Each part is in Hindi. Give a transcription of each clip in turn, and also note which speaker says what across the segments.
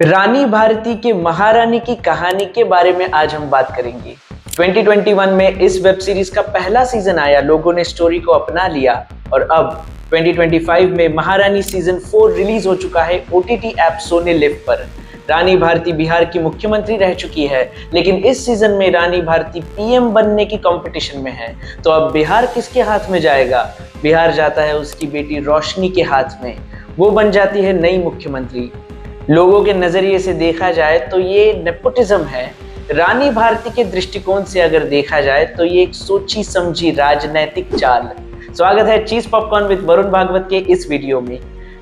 Speaker 1: रानी भारती के महारानी की कहानी के बारे में आज हम बात करेंगे। 2021 में इस वेब सीरीज का पहला सीजन आया, लोगों ने स्टोरी को अपना लिया और अब 2025 में महारानी सीजन 4 रिलीज हो चुका है OTT ऐप सोनी लिव पर। रानी भारती बिहार की मुख्यमंत्री रह चुकी है, लेकिन इस सीजन में रानी भारती PM बनने की कंपटीशन में है। तो अब बिहार किसके हाथ में जाएगा? बिहार जाता है उसकी बेटी रोशनी के हाथ में। वो बन जाती है नई मुख्यमंत्री। लोगों के नजरिए से देखा जाए तो ये नेपोटिज्म है। रानी भारती के दृष्टिकोण से अगर देखा जाए तो ये एक सोची समझी राजनैतिक चाल। स्वागत है चीज पॉपकॉर्न विद वरुण भागवत के इस वीडियो में।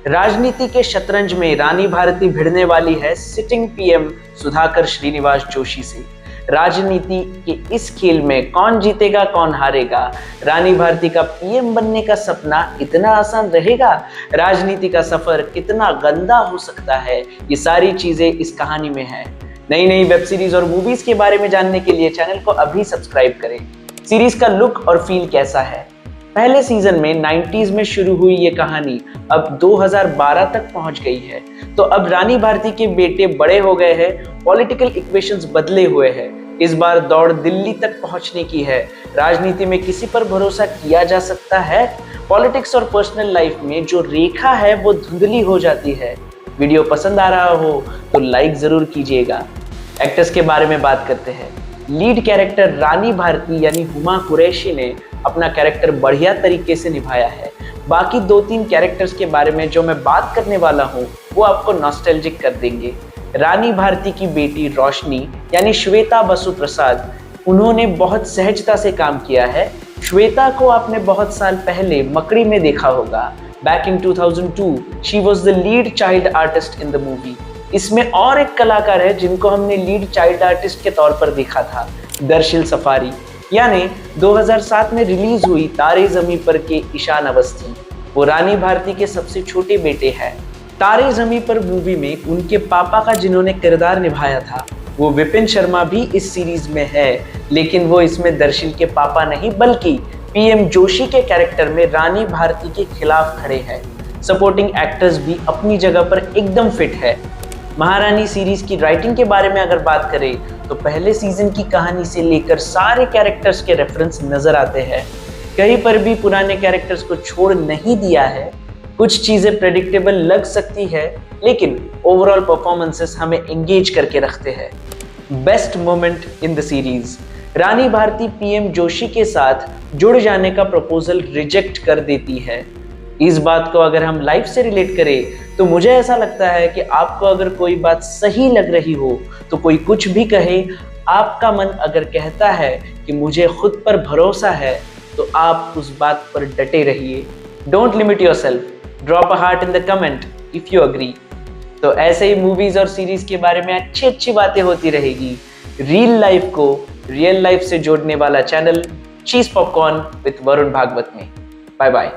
Speaker 1: राजनीति के शतरंज में रानी भारती भिड़ने वाली है सिटिंग PM सुधाकर श्रीनिवास जोशी से। राजनीति के इस खेल में कौन जीतेगा कौन हारेगा? रानी भारती का PM बनने का सपना इतना आसान रहेगा? राजनीति का सफर कितना गंदा हो सकता है? ये सारी चीजें इस कहानी में है। नई नई वेब सीरीज और मूवीज के बारे में जानने के लिए चैनल को अभी सब्सक्राइब करें। सीरीज का लुक और फील कैसा है? पहले सीजन में 90s में शुरू हुई ये कहानी अब 2012 तक पहुंच गई है। तो अब रानी भारती के बेटे बड़े हो गए हैं, पॉलिटिकल इक्वेशंस बदले हुए हैं। इस बार दौड़ दिल्ली तक पहुंचने की है। राजनीति में किसी पर भरोसा किया जा सकता है? पॉलिटिक्स और पर्सनल लाइफ में जो रेखा है वो धुंधली हो जाती है। वीडियो पसंद आ रहा हो तो लाइक जरूर कीजिएगा। एक्टर्स के बारे में बात करते हैं। लीड कैरेक्टर रानी भारती यानी हुमा कुरैशी ने अपना कैरेक्टर बढ़िया तरीके से निभाया है। बाकी 2-3 कैरेक्टर्स के बारे में जो मैं बात करने वाला हूँ वो आपको नॉस्टैल्जिक कर देंगे। रानी भारती की बेटी रोशनी यानी श्वेता बसु प्रसाद, उन्होंने बहुत सहजता से काम किया है। श्वेता को आपने बहुत साल पहले मकड़ी में देखा होगा। Back in 2002 she was the lead child artist in the movie. इसमें और एक कलाकार है जिनको हमने लीड चाइल्ड आर्टिस्ट के तौर पर देखा था, दर्शिल सफारी। यानी 2007 में रिलीज हुई तारे ज़मीं पर के ईशान अवस्थी, वो रानी भारती के सबसे छोटे बेटे हैं। तारे ज़मीं पर मूवी में उनके पापा का जिन्होंने किरदार निभाया था वो विपिन शर्मा भी इस सीरीज में है, लेकिन वो इसमें दर्शिल के पापा नहीं बल्कि PM जोशी के कैरेक्टर में रानी भारती के खिलाफ खड़े हैं। सपोर्टिंग एक्टर्स भी अपनी जगह पर एकदम फिट है। महारानी सीरीज की राइटिंग के बारे में अगर बात करें तो पहले सीजन की कहानी से लेकर सारे कैरेक्टर्स के रेफरेंस नजर आते हैं। कहीं पर भी पुराने कैरेक्टर्स को छोड़ नहीं दिया है। कुछ चीजें प्रेडिक्टेबल लग सकती है, लेकिन ओवरऑल परफॉर्मेंसेस हमें एंगेज करके रखते हैं। Best moment in the series, Rani Bharti PM Joshi के साथ जुड़ जाने का प्रपोजल रिजेक्ट कर देती है। इस बात को अगर हम लाइफ से रिलेट करें तो मुझे ऐसा लगता है कि आपको अगर कोई बात सही लग रही हो तो कोई कुछ भी कहे, आपका मन अगर कहता है कि मुझे खुद पर भरोसा है तो आप उस बात पर डटे रहिए। Don't limit yourself, drop a heart in the comment if you agree. तो ऐसे ही मूवीज और सीरीज के बारे में अच्छी अच्छी बातें होती रहेगी। रियल लाइफ को रियल लाइफ से जोड़ने वाला चैनल चीज पॉपकॉर्न विद वरुण भागवत में। Bye bye.